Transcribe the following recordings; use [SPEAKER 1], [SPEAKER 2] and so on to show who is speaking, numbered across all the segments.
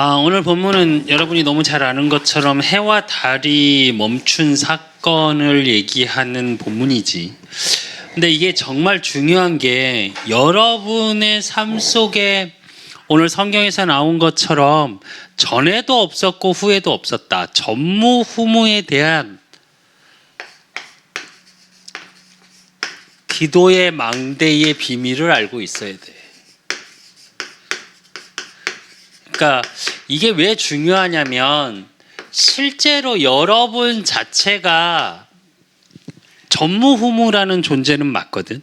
[SPEAKER 1] 오늘 본문은 여러분이 너무 잘 아는 것처럼 해와 달이 멈춘 사건을 얘기하는 본문이지. 근데 이게 정말 중요한 게 여러분의 삶 속에 오늘 성경에서 나온 것처럼 전에도 없었고 후에도 없었다. 전무후무에 대한 기도의 망대의 비밀을 알고 있어야 돼. 그러니까 이게 왜 중요하냐면 실제로 여러분 자체가 전무후무라는 존재는 맞거든.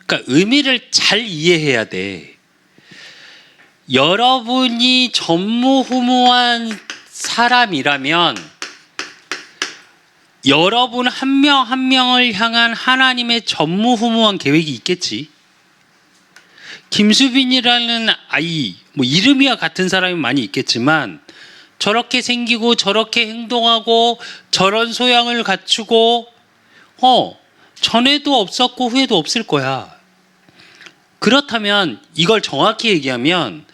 [SPEAKER 1] 그러니까 의미를 잘 이해해야 돼. 여러분이 전무후무한 사람이라면 여러분 한 명 한 명을 향한 하나님의 전무후무한 계획이 있겠지. 김수빈이라는 아이, 이름이야 같은 사람이 많이 있겠지만 저렇게 생기고 저렇게 행동하고 저런 소양을 갖추고 전에도 없었고 후에도 없을 거야. 그렇다면 이걸 정확히 얘기하면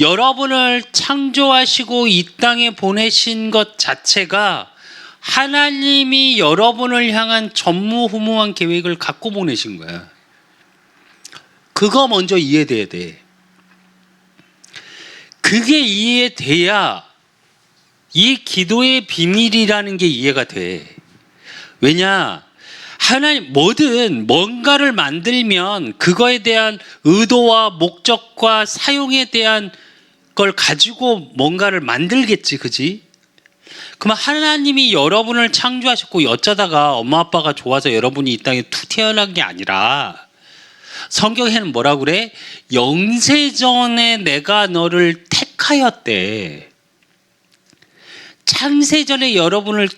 [SPEAKER 1] 여러분을 창조하시고 이 땅에 보내신 것 자체가 하나님이 여러분을 향한 전무후무한 계획을 갖고 보내신 거야. 그거 먼저 이해돼야 돼. 그게 이해돼야 이 기도의 비밀이라는 게 이해가 돼. 왜냐? 하나님 뭐든 뭔가를 만들면 그거에 대한 의도와 목적과 사용에 대한 걸 가지고 뭔가를 만들겠지, 그지? 그러면 하나님이 여러분을 창조하셨고 어쩌다가 엄마 아빠가 좋아서 여러분이 이 땅에 툭 태어난 게 아니라 성경에는 뭐라고 그래? 영세전에 내가 너를 택하였대. 창세전에 여러분을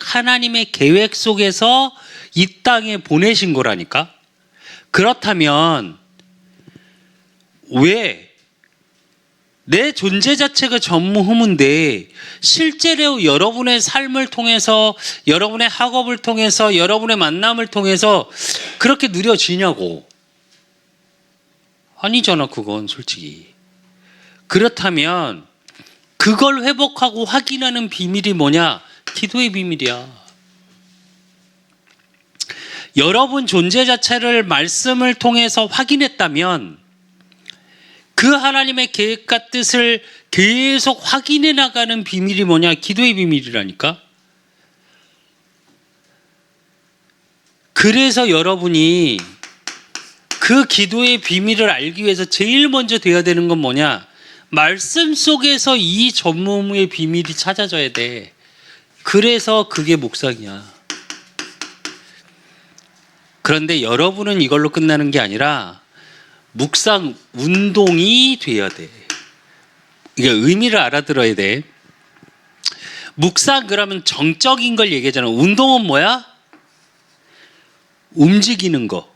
[SPEAKER 1] 하나님의 계획 속에서 이 땅에 보내신 거라니까. 그렇다면 왜 내 존재 자체가 전무후무인데 실제로 여러분의 삶을 통해서 여러분의 학업을 통해서 여러분의 만남을 통해서 그렇게 누려지냐고. 아니잖아, 그건 솔직히. 그렇다면 그걸 회복하고 확인하는 비밀이 뭐냐? 기도의 비밀이야. 여러분 존재 자체를 말씀을 통해서 확인했다면 그 하나님의 계획과 뜻을 계속 확인해 나가는 비밀이 뭐냐? 기도의 비밀이라니까. 그래서 여러분이 그 기도의 비밀을 알기 위해서 제일 먼저 돼야 되는 건 뭐냐? 말씀 속에서 이 전무후무의 비밀이 찾아져야 돼. 그래서 그게 묵상이야. 그런데 여러분은 이걸로 끝나는 게 아니라 묵상 운동이 돼야 돼. 이게 의미를 알아들어야 돼. 묵상 그러면 정적인 걸 얘기하잖아. 운동은 뭐야? 움직이는 거.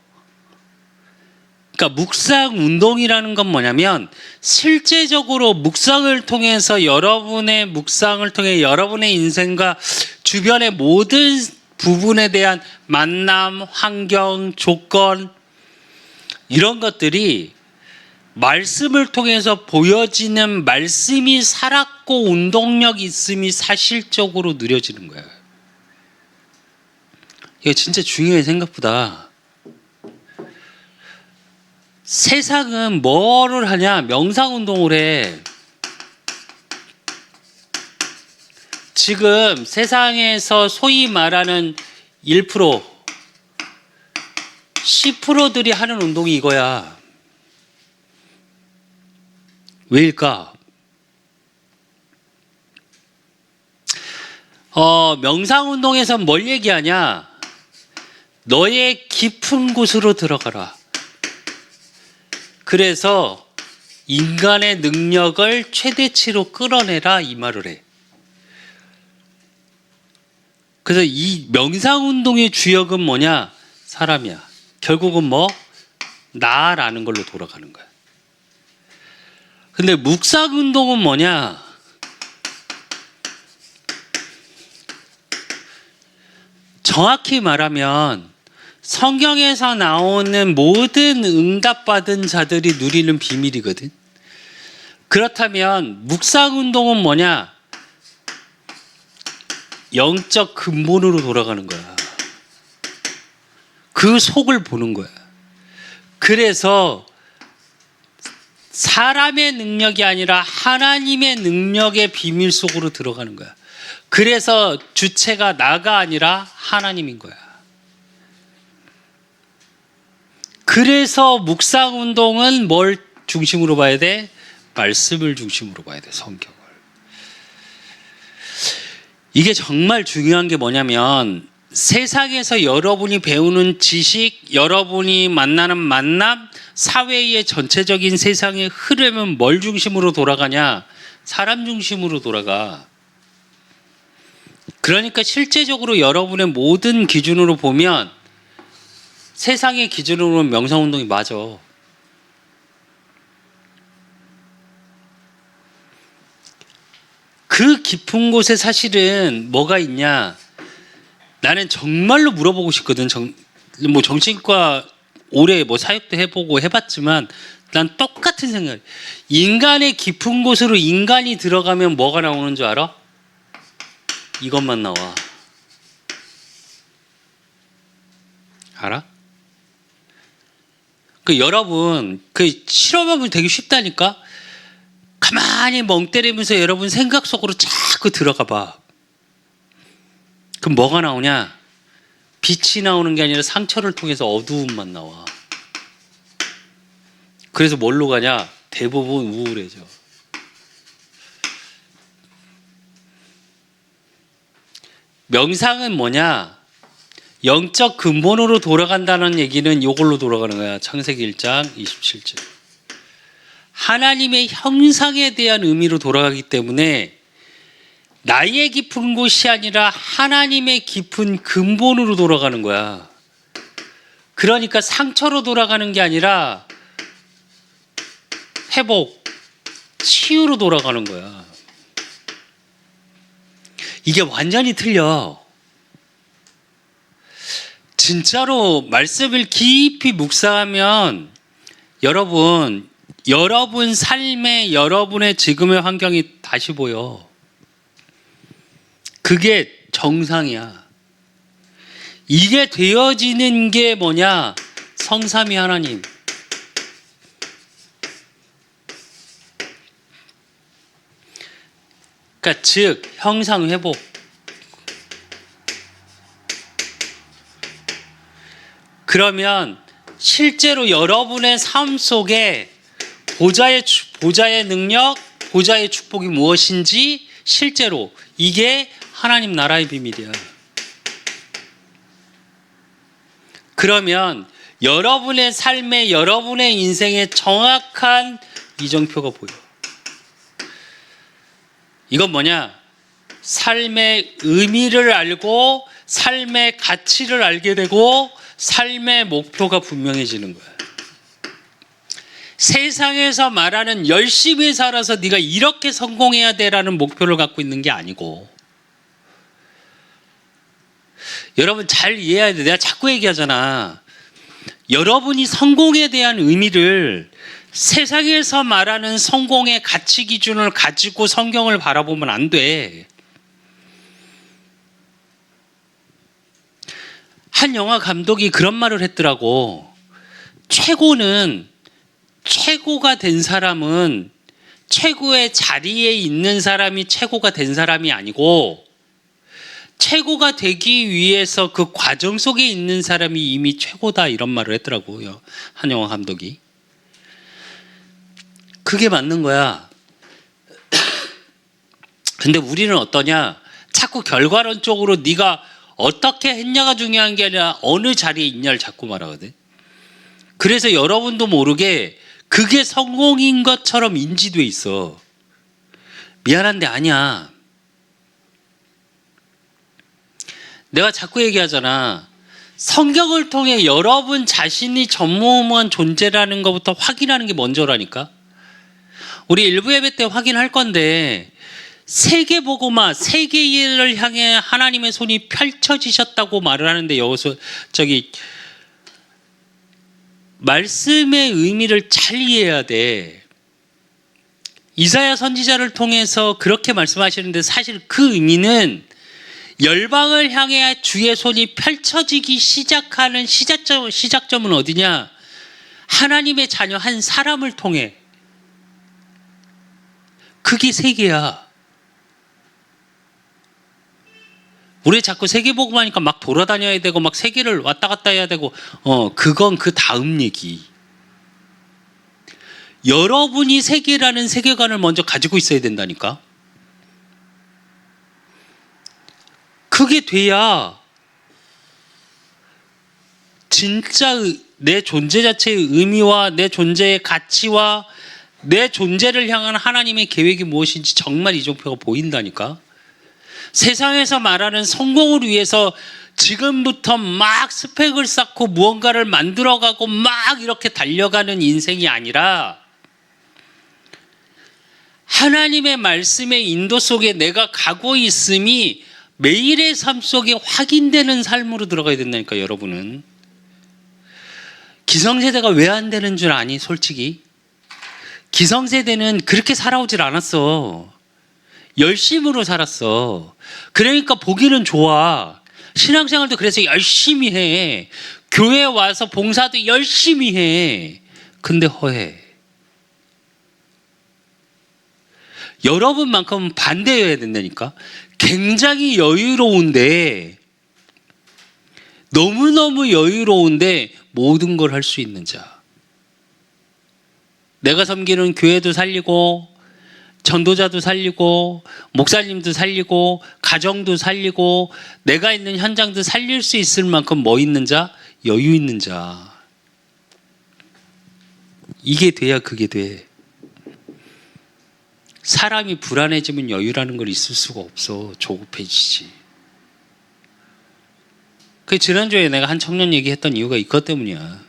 [SPEAKER 1] 그러니까 묵상 운동이라는 건 뭐냐면 실제적으로 묵상을 통해서 여러분의 묵상을 통해 여러분의 인생과 주변의 모든 부분에 대한 만남, 환경, 조건 이런 것들이 말씀을 통해서 보여지는 말씀이 살았고 운동력 있음이 사실적으로 누려지는 거야. 이거 진짜 중요해 생각보다. 세상은 뭐를 하냐? 명상운동을 해. 지금 세상에서 소위 말하는 1%, 10%들이 하는 운동이 이거야. 왜일까? 명상운동에서 뭘 얘기하냐? 너의 깊은 곳으로 들어가라. 그래서 인간의 능력을 최대치로 끌어내라 이 말을 해. 그래서 이 명상운동의 주역은 뭐냐? 사람이야. 결국은 나라는 걸로 돌아가는 거야. 근데 묵상운동은 뭐냐? 정확히 말하면 성경에서 나오는 모든 응답받은 자들이 누리는 비밀이거든. 그렇다면 묵상운동은 뭐냐? 영적 근본으로 돌아가는 거야. 그 속을 보는 거야. 그래서 사람의 능력이 아니라 하나님의 능력의 비밀 속으로 들어가는 거야. 그래서 주체가 나가 아니라 하나님인 거야. 그래서 묵상운동은 뭘 중심으로 봐야 돼? 말씀을 중심으로 봐야 돼. 성경을. 이게 정말 중요한 게 뭐냐면 세상에서 여러분이 배우는 지식, 여러분이 만나는 만남, 사회의 전체적인 세상의 흐름은 뭘 중심으로 돌아가냐? 사람 중심으로 돌아가. 그러니까 실제적으로 여러분의 모든 기준으로 보면 세상의 기준으로는 명상운동이 맞아. 그 깊은 곳에 사실은 뭐가 있냐? 나는 정말로 물어보고 싶거든. 뭐 정신과 오래 뭐 사역도 해보고 해봤지만 난 똑같은 생각. 인간의 깊은 곳으로 인간이 들어가면 뭐가 나오는 줄 알아? 이것만 나와. 알아? 그 여러분 그 실험하면 되게 쉽다니까. 가만히 멍 때리면서 여러분 생각 속으로 자꾸 들어가 봐. 그럼 뭐가 나오냐? 빛이 나오는 게 아니라 상처를 통해서 어두움만 나와. 그래서 뭘로 가냐? 대부분 우울해져. 명상은 뭐냐? 영적 근본으로 돌아간다는 얘기는 이걸로 돌아가는 거야. 창세기 1장 27절. 하나님의 형상에 대한 의미로 돌아가기 때문에 나의 깊은 곳이 아니라 하나님의 깊은 근본으로 돌아가는 거야. 그러니까 상처로 돌아가는 게 아니라 회복, 치유로 돌아가는 거야. 이게 완전히 틀려. 진짜로 말씀을 깊이 묵상하면 여러분 삶에 여러분의 지금의 환경이 다시 보여. 그게 정상이야. 이게 되어지는 게 뭐냐? 성삼위 하나님. 그러니까 즉 형상 회복. 그러면 실제로 여러분의 삶 속에 보좌의 능력, 보좌의 축복이 무엇인지 실제로 이게 하나님 나라의 비밀이야. 그러면 여러분의 삶에 여러분의 인생에 정확한 이정표가 보여. 이건 뭐냐? 삶의 의미를 알고 삶의 가치를 알게 되고 삶의 목표가 분명해지는 거야. 세상에서 말하는 열심히 살아서 네가 이렇게 성공해야 돼라는 목표를 갖고 있는 게 아니고, 여러분 잘 이해해야 돼. 내가 자꾸 얘기하잖아. 여러분이 성공에 대한 의미를 세상에서 말하는 성공의 가치 기준을 가지고 성경을 바라보면 안 돼. 한 영화 감독이 그런 말을 했더라고. 최고가 된 사람은 최고의 자리에 있는 사람이 최고가 된 사람이 아니고 최고가 되기 위해서 그 과정 속에 있는 사람이 이미 최고다, 이런 말을 했더라고요. 한 영화 감독이. 그게 맞는 거야. 근데 우리는 어떠냐? 자꾸 결과론적으로 네가 어떻게 했냐가 중요한 게 아니라 어느 자리에 있냐를 자꾸 말하거든. 그래서 여러분도 모르게 그게 성공인 것처럼 인지돼 있어. 미안한데 아니야. 내가 자꾸 얘기하잖아. 성경을 통해 여러분 자신이 전무후무한 존재라는 것부터 확인하는 게 먼저라니까. 우리 일부 예배 때 확인할 건데, 세계보고마, 세계를 향해 하나님의 손이 펼쳐지셨다고 말을 하는데, 여기서 말씀의 의미를 잘 이해해야 돼. 이사야 선지자를 통해서 그렇게 말씀하시는데 사실 그 의미는 열방을 향해 주의 손이 펼쳐지기 시작하는 시작점은 어디냐? 하나님의 자녀 한 사람을 통해. 그게 세계야. 우리 자꾸 세계복음 하니까 막 돌아다녀야 되고 막 세계를 왔다 갔다 해야 되고 그건 그 다음 얘기. 여러분이 세계라는 세계관을 먼저 가지고 있어야 된다니까. 그게 돼야 진짜 내 존재 자체의 의미와 내 존재의 가치와 내 존재를 향한 하나님의 계획이 무엇인지 정말 이종표가 보인다니까. 세상에서 말하는 성공을 위해서 지금부터 막 스펙을 쌓고 무언가를 만들어가고 막 이렇게 달려가는 인생이 아니라 하나님의 말씀의 인도 속에 내가 가고 있음이 매일의 삶 속에 확인되는 삶으로 들어가야 된다니까. 여러분은 기성세대가 왜 안 되는 줄 아니? 솔직히 기성세대는 그렇게 살아오질 않았어. 열심으로 살았어. 그러니까 보기는 좋아. 신앙생활도 그래서 열심히 해. 교회 와서 봉사도 열심히 해. 근데 허해. 여러분만큼은 반대여야 된다니까. 굉장히 여유로운데, 너무너무 여유로운데 모든 걸 할 수 있는 자. 내가 섬기는 교회도 살리고 전도자도 살리고 목사님도 살리고 가정도 살리고 내가 있는 현장도 살릴 수 있을 만큼 뭐 있는 자? 여유 있는 자. 이게 돼야 그게 돼. 사람이 불안해지면 여유라는 걸 있을 수가 없어. 조급해지지. 그 지난주에 내가 한 청년 얘기했던 이유가 이것 때문이야.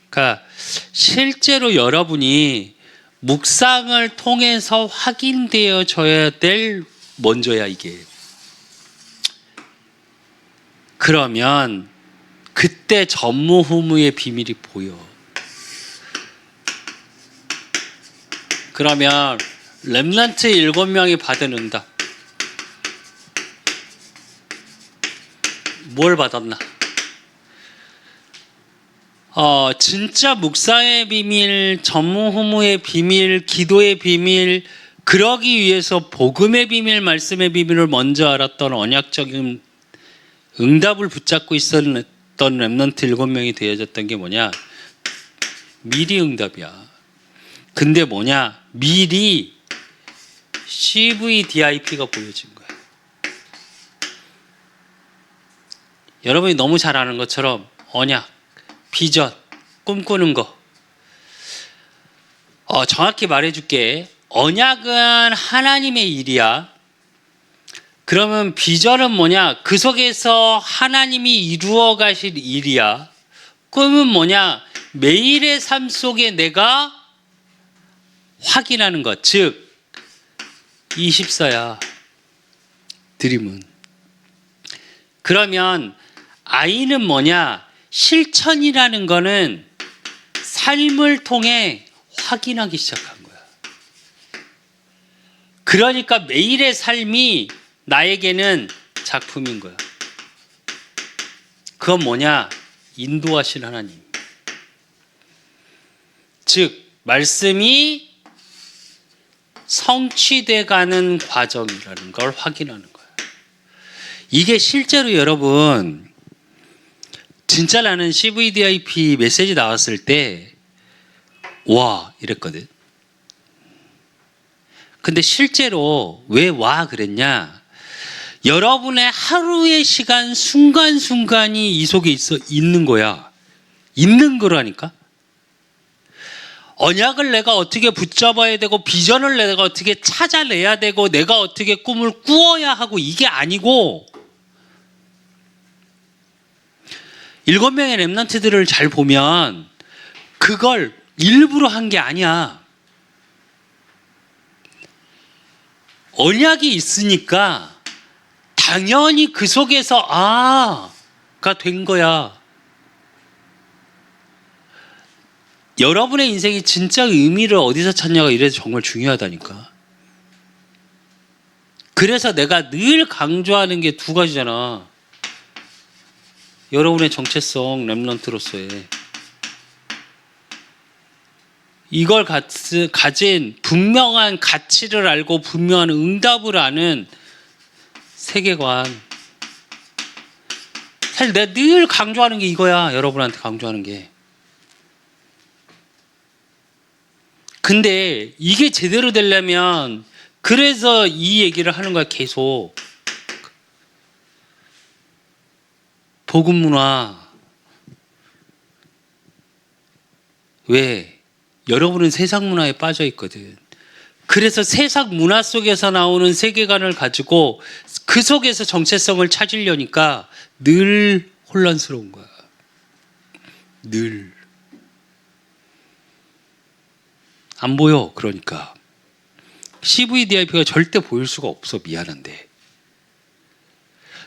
[SPEAKER 1] 그러니까 실제로 여러분이 묵상을 통해서 확인되어져야 될 먼저야 이게. 그러면 그때 전무후무의 비밀이 보여. 그러면 렘넌트 7명이 받은 응답. 뭘 받았나? 진짜 묵상의 비밀, 전무후무의 비밀, 기도의 비밀, 그러기 위해서 복음의 비밀, 말씀의 비밀을 먼저 알았던 언약적인 응답을 붙잡고 있었던 렘넌트 7명이 되어졌던 게 뭐냐? 미리 응답이야. 근데 뭐냐? 미리 CVDIP가 보여진 거야. 여러분이 너무 잘 아는 것처럼 언약, 비전, 꿈꾸는 거. 정확히 말해줄게. 언약은 하나님의 일이야. 그러면 비전은 뭐냐? 그 속에서 하나님이 이루어 가실 일이야. 꿈은 뭐냐? 매일의 삶 속에 내가 확인하는 것. 즉 24야. 드림은. 그러면 I는 뭐냐? 실천이라는 거는 삶을 통해 확인하기 시작한 거야. 그러니까 매일의 삶이 나에게는 작품인 거야. 그건 뭐냐? 인도하신 하나님. 즉 말씀이 성취돼 가는 과정이라는 걸 확인하는 거야. 이게 실제로 여러분 진짜 나는 CVDIP 메시지 나왔을 때 와 이랬거든. 근데 실제로 왜 와 그랬냐? 여러분의 하루의 시간 순간순간이 이 속에 있는 거야. 있는 거라니까. 언약을 내가 어떻게 붙잡아야 되고 비전을 내가 어떻게 찾아내야 되고 내가 어떻게 꿈을 꾸어야 하고 이게 아니고 7명의 렘넌트들을 잘 보면 그걸 일부러 한 게 아니야. 언약이 있으니까 당연히 그 속에서 가 된 거야. 여러분의 인생이 진짜 의미를 어디서 찾냐가 이래서 정말 중요하다니까. 그래서 내가 늘 강조하는 게 두 가지잖아. 여러분의 정체성, 렘넌트로서의 이걸 가진 분명한 가치를 알고 분명한 응답을 아는 세계관. 사실 내가 늘 강조하는 게 이거야. 여러분한테 강조하는 게. 근데 이게 제대로 되려면 그래서 이 얘기를 하는 거야. 계속. 복음 문화. 왜? 여러분은 세상 문화에 빠져 있거든. 그래서 세상 문화 속에서 나오는 세계관을 가지고 그 속에서 정체성을 찾으려니까 늘 혼란스러운 거야. 늘. 안 보여. 그러니까. CVDIP가 절대 보일 수가 없어. 미안한데.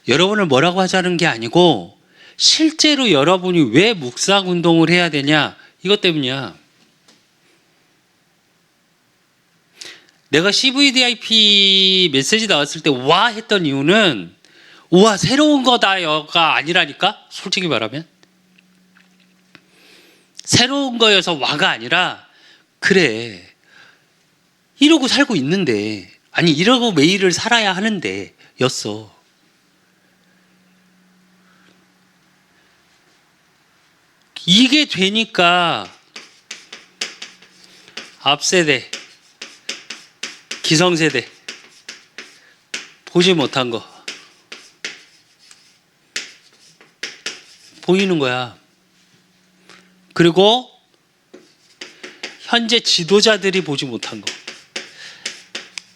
[SPEAKER 1] 여러분을 뭐라고 하자는 게 아니고 실제로 여러분이 왜 묵상 운동을 해야 되냐? 이것 때문이야. 내가 CVDIP 메시지 나왔을 때 와 했던 이유는 우와 새로운 거다가 아니라니까. 솔직히 말하면 새로운 거여서 와가 아니라 그래 이러고 살고 있는데 아니 이러고 매일을 살아야 하는데 였어. 이게 되니까 앞세대 기성세대 보지 못한 거 보이는 거야. 그리고 현재 지도자들이 보지 못한 거.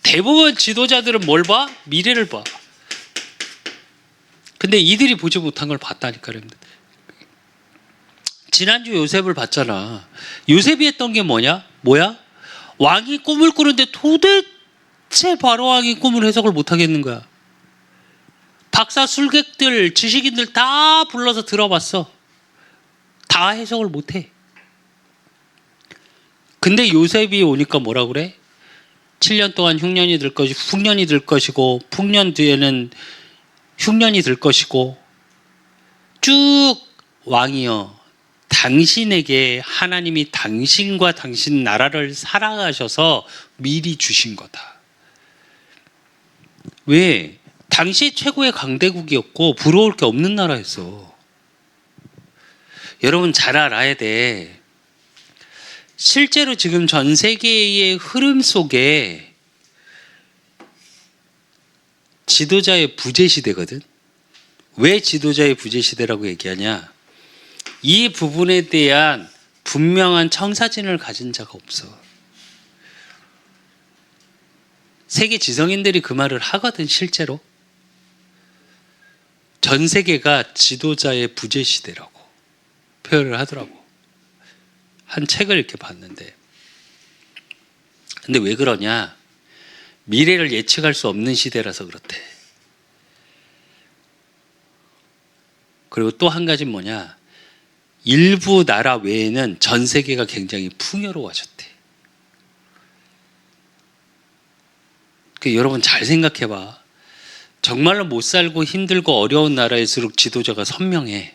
[SPEAKER 1] 대부분 지도자들은 뭘 봐? 미래를 봐. 근데 이들이 보지 못한 걸 봤다니까. 지난주 요셉을 봤잖아. 요셉이 했던 게 뭐야? 왕이 꿈을 꾸는데 도대체 바로왕이 꿈을 해석을 못 하겠는 거야. 박사 술객들, 지식인들 다 불러서 들어봤어. 다 해석을 못 해. 근데 요셉이 오니까 뭐라 그래? 7년 동안 흉년이 들 것이고 풍년이 들 것이고 풍년 뒤에는 흉년이 들 것이고 쭉 왕이여 당신에게 하나님이 당신과 당신 나라를 사랑하셔서 미리 주신 거다. 왜? 당시 최고의 강대국이었고 부러울 게 없는 나라였어. 여러분 잘 알아야 돼. 실제로 지금 전 세계의 흐름 속에 지도자의 부재 시대거든. 왜 지도자의 부재 시대라고 얘기하냐? 이 부분에 대한 분명한 청사진을 가진 자가 없어. 세계 지성인들이 그 말을 하거든. 실제로 전 세계가 지도자의 부재 시대라고 표현을 하더라고. 한 책을 이렇게 봤는데. 근데 왜 그러냐? 미래를 예측할 수 없는 시대라서 그렇대. 그리고 또 한 가지는 뭐냐? 일부 나라 외에는 전 세계가 굉장히 풍요로워졌대. 여러분 잘 생각해봐. 정말로 못 살고 힘들고 어려운 나라일수록 지도자가 선명해.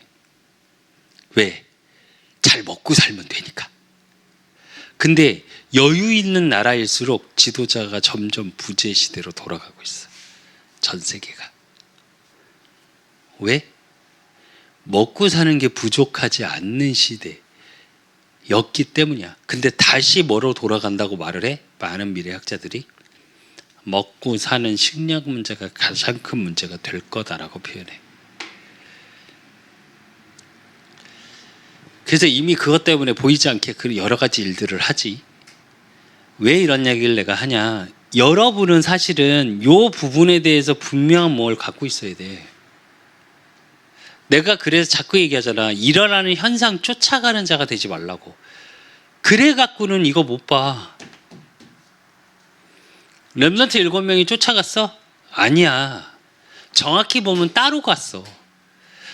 [SPEAKER 1] 왜? 잘 먹고 살면 되니까. 근데 여유 있는 나라일수록 지도자가 점점 부재 시대로 돌아가고 있어. 전 세계가. 왜? 먹고 사는 게 부족하지 않는 시대였기 때문이야. 근데 다시 뭐로 돌아간다고 말을 해? 많은 미래학자들이 먹고 사는 식량 문제가 가장 큰 문제가 될 거다라고 표현해. 그래서 이미 그것 때문에 보이지 않게 그 여러 가지 일들을 하지. 왜 이런 이야기를 내가 하냐? 여러분은 사실은 이 부분에 대해서 분명한 뭘 갖고 있어야 돼. 내가 그래서 자꾸 얘기하잖아. 일어나는 현상 쫓아가는 자가 되지 말라고. 그래 갖고는 이거 못 봐. 렘넌트 7명이 쫓아갔어? 아니야. 정확히 보면 따로 갔어.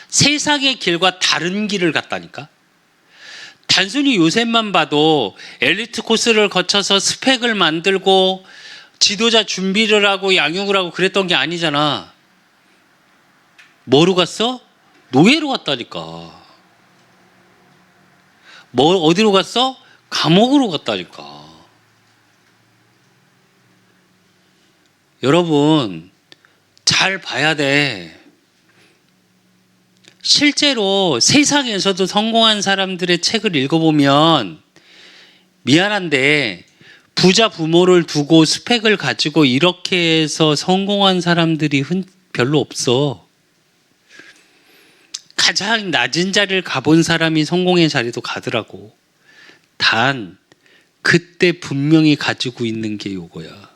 [SPEAKER 1] 세상의 길과 다른 길을 갔다니까. 단순히 요셉만 봐도 엘리트 코스를 거쳐서 스펙을 만들고 지도자 준비를 하고 양육을 하고 그랬던 게 아니잖아. 뭐로 갔어? 노예로 갔다니까. 어디로 갔어? 감옥으로 갔다니까. 여러분, 잘 봐야 돼. 실제로 세상에서도 성공한 사람들의 책을 읽어보면 미안한데 부자 부모를 두고 스펙을 가지고 이렇게 해서 성공한 사람들이 별로 없어. 가장 낮은 자리를 가본 사람이 성공의 자리도 가더라고. 단 그때 분명히 가지고 있는 게 요거야.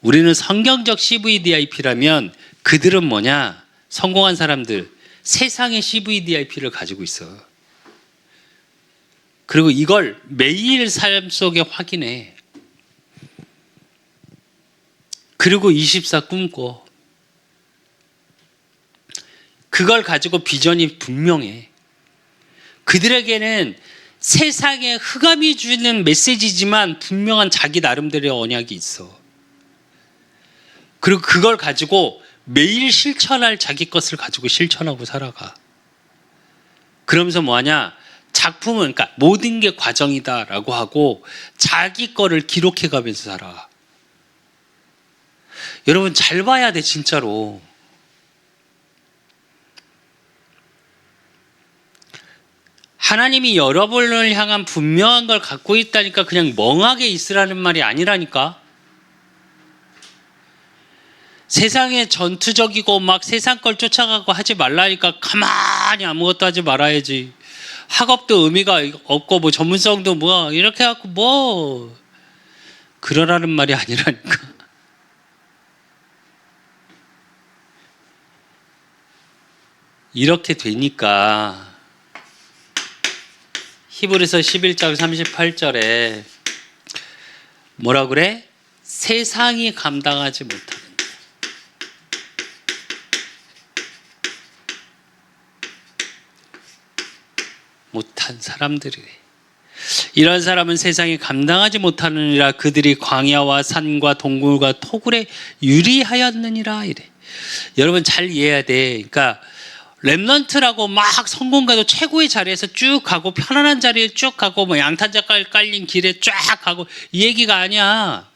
[SPEAKER 1] 우리는 성경적 CVDIP라면 그들은 뭐냐? 성공한 사람들, 세상의 CVDIP를 가지고 있어. 그리고 이걸 매일 삶 속에 확인해. 그리고 24 꿈꿔. 그걸 가지고 비전이 분명해. 그들에게는 세상에 흑암이 주는 메시지지만 분명한 자기 나름대로의 언약이 있어. 그리고 그걸 가지고 매일 실천할 자기 것을 가지고 실천하고 살아가. 그러면서 뭐하냐? 작품은, 그러니까 모든 게 과정이다라고 하고 자기 거를 기록해 가면서 살아. 여러분 잘 봐야 돼, 진짜로. 하나님이 여러분을 향한 분명한 걸 갖고 있다니까 그냥 멍하게 있으라는 말이 아니라니까. 세상에 전투적이고 막 세상 걸 쫓아가고 하지 말라니까 가만히 아무것도 하지 말아야지. 학업도 의미가 없고 뭐 전문성도 뭐 이렇게 해갖고 뭐 그러라는 말이 아니라니까. 이렇게 되니까 히브리서 11장 38절에 뭐라 그래? 세상이 감당하지 못한 사람들이래. 이런 사람은 세상이 감당하지 못하느니라. 그들이 광야와 산과 동굴과 토굴에 유리하였느니라 이래. 여러분 잘 이해해야 돼. 그러니까 렘넌트라고 막 성공가도 최고의 자리에서 쭉 가고 편안한 자리에 쭉 가고 뭐 양탄자 깔린 길에 쫙 가고 이 얘기가 아니야.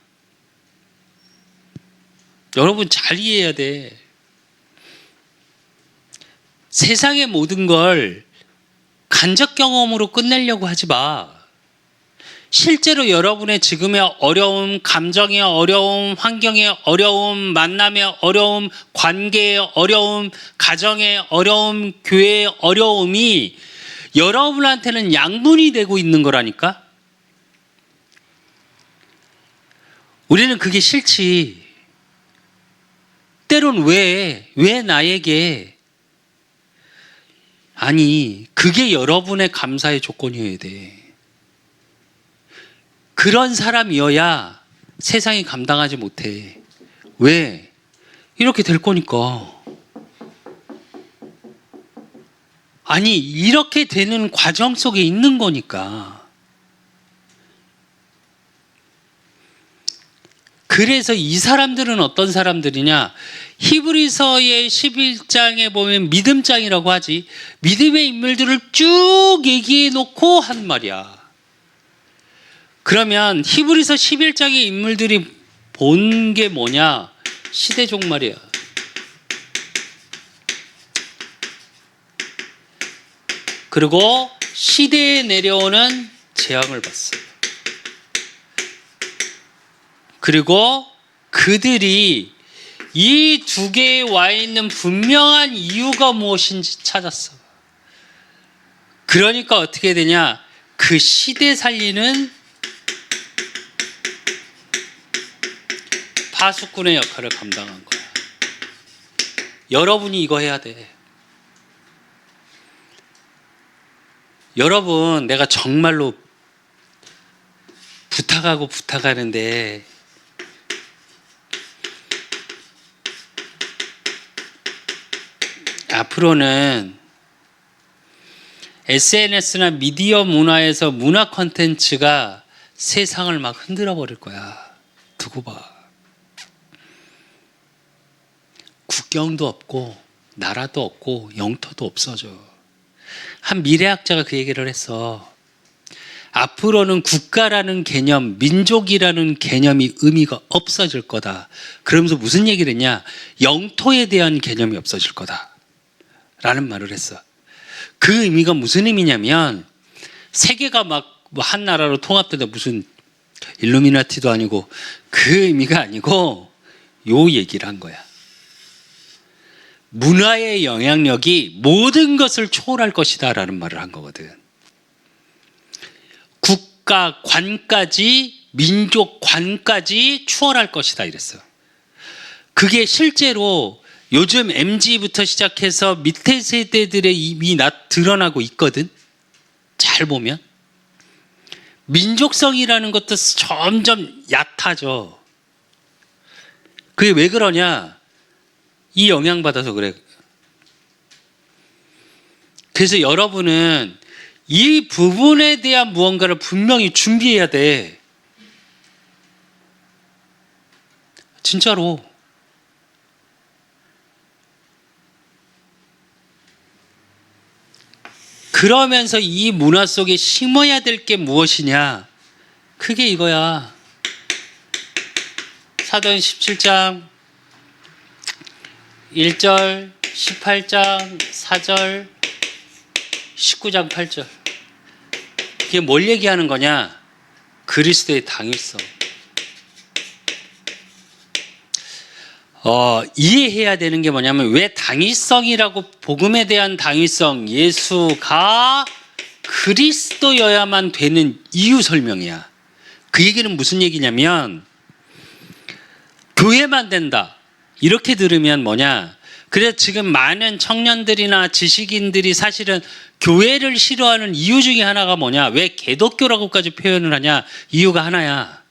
[SPEAKER 1] 여러분 잘 이해해야 돼. 세상의 모든 걸 간접 경험으로 끝내려고 하지 마. 실제로 여러분의 지금의 어려움, 감정의 어려움, 환경의 어려움, 만남의 어려움, 관계의 어려움, 가정의 어려움, 교회의 어려움이 여러분한테는 양분이 되고 있는 거라니까. 우리는 그게 싫지. 때론 왜 나에게? 아니, 그게 여러분의 감사의 조건이어야 돼. 그런 사람이어야 세상이 감당하지 못해. 왜? 이렇게 될 거니까. 아니, 이렇게 되는 과정 속에 있는 거니까. 그래서 이 사람들은 어떤 사람들이냐? 히브리서의 11장에 보면 믿음장이라고 하지. 믿음의 인물들을 쭉 얘기해 놓고 한 말이야. 그러면 히브리서 11장의 인물들이 본 게 뭐냐? 시대종 말이야. 그리고 시대에 내려오는 재앙을 봤어요. 그리고 그들이 이 두 개에 와 있는 분명한 이유가 무엇인지 찾았어. 그러니까 어떻게 되냐? 그 시대 살리는 파수꾼의 역할을 감당한 거야. 여러분이 이거 해야 돼. 여러분, 내가 정말로 부탁하는데 앞으로는 SNS나 미디어 문화에서 문화 콘텐츠가 세상을 막 흔들어 버릴 거야. 두고 봐. 국경도 없고 나라도 없고 영토도 없어져. 한 미래학자가 그 얘기를 했어. 앞으로는 국가라는 개념, 민족이라는 개념이 의미가 없어질 거다. 그러면서 무슨 얘기를 했냐? 영토에 대한 개념이 없어질 거다. 라는 말을 했어. 그 의미가 무슨 의미냐면 세계가 막 한 나라로 통합된다. 무슨 일루미나티도 아니고 그 의미가 아니고 요 얘기를 한 거야. 문화의 영향력이 모든 것을 초월할 것이다 라는 말을 한 거거든. 국가관까지 민족관까지 추월할 것이다 이랬어. 그게 실제로 요즘 MZ부터 시작해서 밑에 세대들의 이미 드러나고 있거든. 잘 보면 민족성이라는 것도 점점 얕아져. 그게 왜 그러냐? 이 영향받아서 그래. 그래서 여러분은 이 부분에 대한 무언가를 분명히 준비해야 돼. 진짜로. 그러면서 이 문화 속에 심어야 될 게 무엇이냐? 그게 이거야. 사도행 17장 1절, 18장 4절, 19장 8절. 이게 뭘 얘기하는 거냐? 그리스도의 당위성. 이해해야 되는 게 뭐냐면 왜 당위성이라고, 복음에 대한 당위성, 예수가 그리스도여야만 되는 이유 설명이야. 그 얘기는 무슨 얘기냐면 교회만 된다 이렇게 들으면 뭐냐, 그래서 지금 많은 청년들이나 지식인들이 사실은 교회를 싫어하는 이유 중에 하나가 뭐냐, 왜 개독교라고까지 표현을 하냐, 이유가 하나야.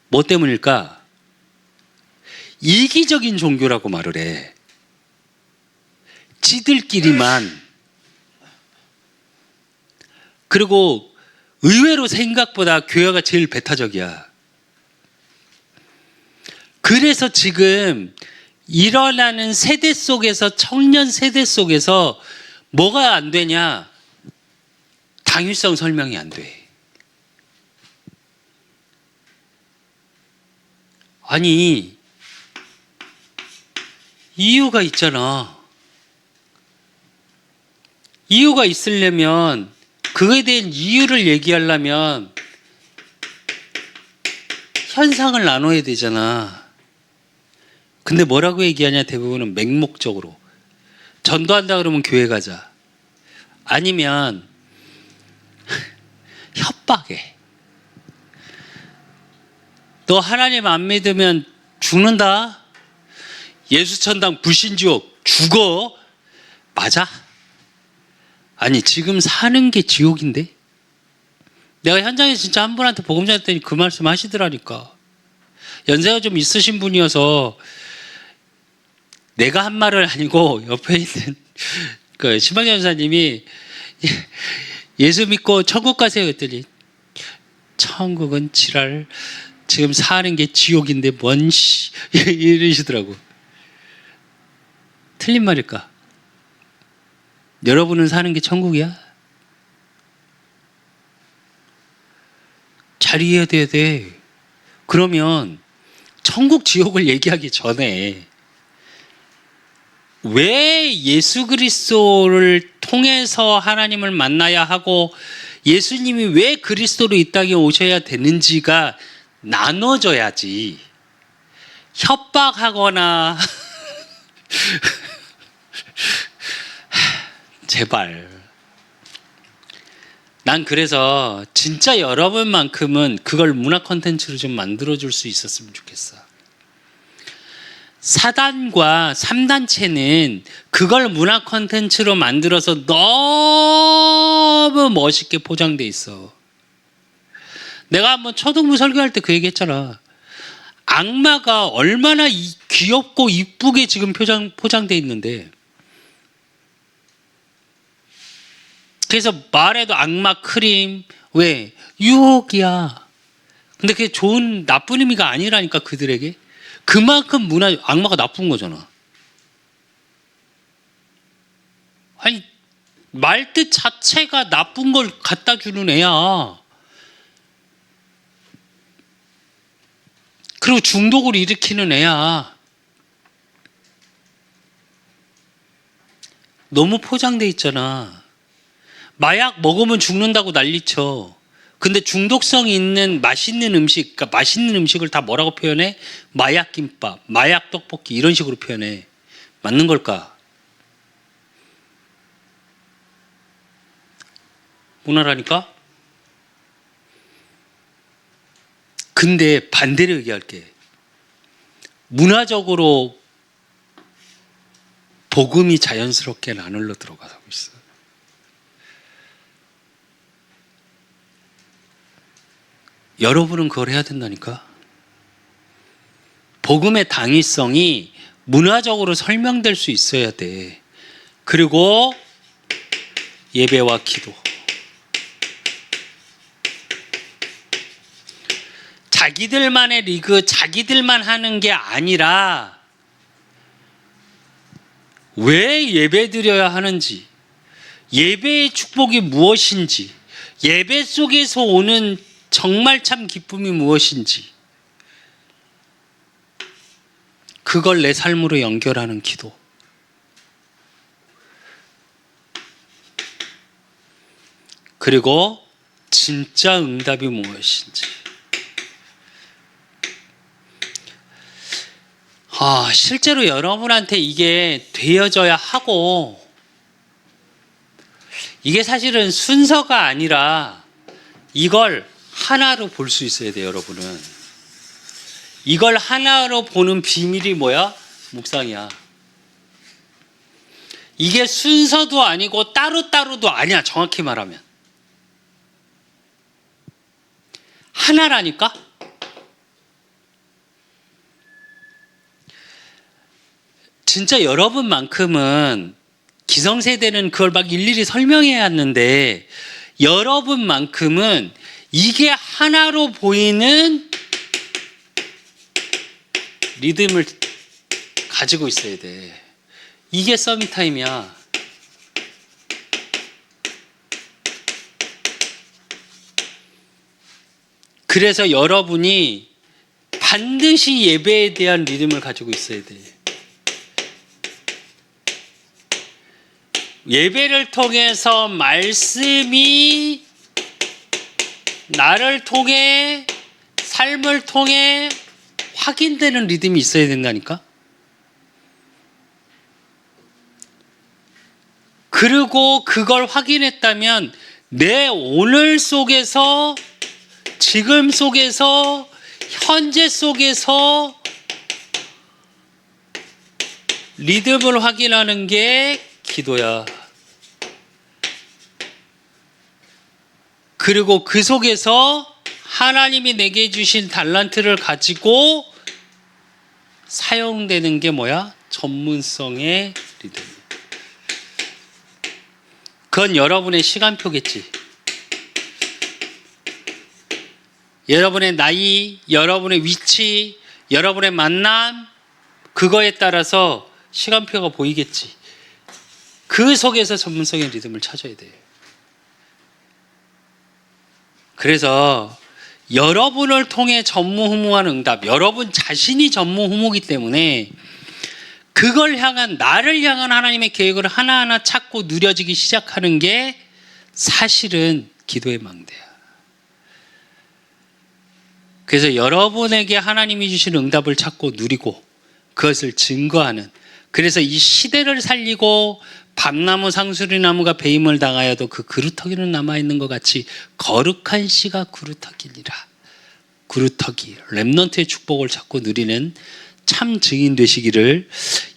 [SPEAKER 1] 뭐 때문일까? 이기적인 종교라고 말을 해. 지들끼리만. 그리고 의외로 생각보다 교회가 제일 배타적이야. 그래서 지금 일어나는 세대 속에서, 청년 세대 속에서 뭐가 안 되냐? 당위성 설명이 안 돼. 아니, 이유가 있잖아. 이유가 있으려면, 그거에 대한 이유를 얘기하려면 현상을 나눠야 되잖아. 근데 뭐라고 얘기하냐, 대부분은 맹목적으로. 전도한다 그러면 교회 가자. 아니면 협박해. 너 하나님 안 믿으면 죽는다. 예수천당 불신지옥 죽어. 맞아? 아니, 지금 사는 게 지옥인데? 내가 현장에 진짜 한 분한테 복음 전했더니 그 말씀 하시더라니까. 연세가 좀 있으신 분이어서 내가 한 말을 아니고 옆에 있는 그 신방자 전사님이 예수 믿고 천국 가세요 그랬더니 천국은 지랄, 지금 사는 게 지옥인데 뭔 씨 이러시더라고. 틀린 말일까? 여러분은 사는 게 천국이야? 잘 이해해야 돼. 그러면 천국 지옥을 얘기하기 전에 왜 예수 그리스도를 통해서 하나님을 만나야 하고 예수님이 왜 그리스도로 이 땅에 오셔야 되는지가 나눠져야지. 협박하거나 제발. 난 그래서 진짜 여러분만큼은 그걸 문화 콘텐츠로 좀 만들어줄 수 있었으면 좋겠어. 사단과 3단체는 그걸 문화 콘텐츠로 만들어서 너무 멋있게 포장돼 있어. 내가 한번 초등부 설교할 때 그 얘기 했잖아. 악마가 얼마나 귀엽고 이쁘게 지금 포장돼 있는데 그래서 말해도 악마 크림. 왜? 유혹이야. 근데 그게 좋은 나쁜 의미가 아니라니까 그들에게. 그만큼 악마가 나쁜 거잖아. 아니 말뜻 자체가 나쁜 걸 갖다 주는 애야. 그리고 중독을 일으키는 애야. 너무 포장돼 있잖아. 마약 먹으면 죽는다고 난리쳐. 근데 중독성 있는 맛있는 음식, 그러니까 맛있는 음식을 다 뭐라고 표현해? 마약 김밥, 마약 떡볶이 이런 식으로 표현해. 맞는 걸까? 문화라니까? 근데 반대로 얘기할게. 문화적으로 복음이 자연스럽게 나눌러 들어가고 있어. 여러분은 그걸 해야 된다니까. 복음의 당위성이 문화적으로 설명될 수 있어야 돼. 그리고 예배와 기도. 자기들만의 리그, 자기들만 하는 게 아니라 왜 예배 드려야 하는지, 예배의 축복이 무엇인지, 예배 속에서 오는 정말 참 기쁨이 무엇인지, 그걸 내 삶으로 연결하는 기도. 그리고 진짜 응답이 무엇인지. 실제로 여러분한테 이게 되어져야 하고, 이게 사실은 순서가 아니라 이걸 하나로 볼 수 있어야 돼요, 여러분은. 이걸 하나로 보는 비밀이 뭐야? 묵상이야. 이게 순서도 아니고 따로따로도 아니야, 정확히 말하면. 하나라니까? 진짜 여러분만큼은, 기성세대는 그걸 막 일일이 설명해야 하는데, 여러분만큼은 이게 하나로 보이는 리듬을 가지고 있어야 돼. 이게 서밋타임이야. 그래서 여러분이 반드시 예배에 대한 리듬을 가지고 있어야 돼. 예배를 통해서 말씀이 나를 통해, 삶을 통해 확인되는 리듬이 있어야 된다니까. 그리고 그걸 확인했다면 내 오늘 속에서, 지금 속에서, 현재 속에서 리듬을 확인하는 게 기도야. 그리고 그 속에서 하나님이 내게 주신 달란트를 가지고 사용되는 게 뭐야? 전문성의 리듬. 그건 여러분의 시간표겠지. 여러분의 나이, 여러분의 위치, 여러분의 만남, 그거에 따라서 시간표가 보이겠지. 그 속에서 전문성의 리듬을 찾아야 돼요. 그래서 여러분을 통해 전무후무한 응답, 여러분 자신이 전무후무기 때문에 그걸 향한, 나를 향한 하나님의 계획을 하나하나 찾고 누려지기 시작하는 게 사실은 기도의 망대야. 그래서 여러분에게 하나님이 주신 응답을 찾고 누리고 그것을 증거하는, 그래서 이 시대를 살리고 밤나무 상수리나무가 배임을 당하여도 그 그루터기는 남아있는 것 같이 거룩한 씨가 그루터기니라. 그루터기, 렘넌트의 축복을 찾고 누리는 참 증인 되시기를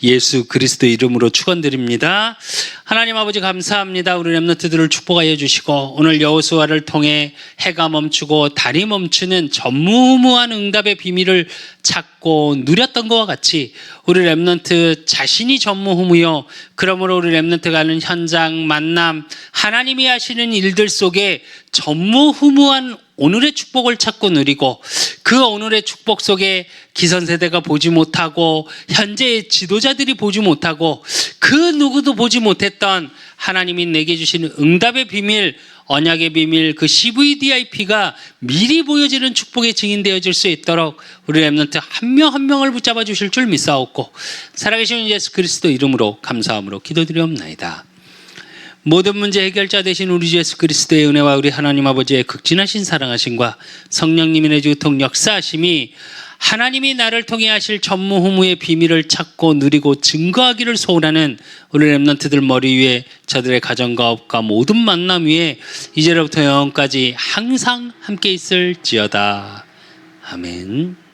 [SPEAKER 1] 예수 그리스도 이름으로 축원드립니다. 하나님 아버지 감사합니다. 우리 렘넌트들을 축복하여 주시고 오늘 여호수아를 통해 해가 멈추고 달이 멈추는 전무후무한 응답의 비밀을 찾고 누렸던 것과 같이 우리 렘넌트 자신이 전무후무요, 그러므로 우리 렘넌트가 하는 현장 만남 하나님이 하시는 일들 속에 전무후무한 오늘의 축복을 찾고 누리고 그 오늘의 축복 속에 기성세대가 보지 못하고 현재의 지도자들이 보지 못하고 그 누구도 보지 못했던 하나님이 내게 주시는 응답의 비밀, 언약의 비밀, 그 CVDIP가 미리 보여지는 축복의 증인되어질 수 있도록 우리 렘넌트 한 명 한 명을 붙잡아 주실 줄 믿사옵고 살아계신 예수 그리스도 이름으로 감사함으로 기도드리옵나이다. 모든 문제 해결자 되신 우리 주 예수 그리스도의 은혜와 우리 하나님 아버지의 극진하신 사랑하심과 성령님의 내주통 역사하심이 하나님이 나를 통해 하실 전무후무의 비밀을 찾고 누리고 증거하기를 소원하는 우리 렘넌트들 머리 위에 저들의 가정과 업과 모든 만남 위에 이제로부터 영원까지 항상 함께 있을지어다. 아멘.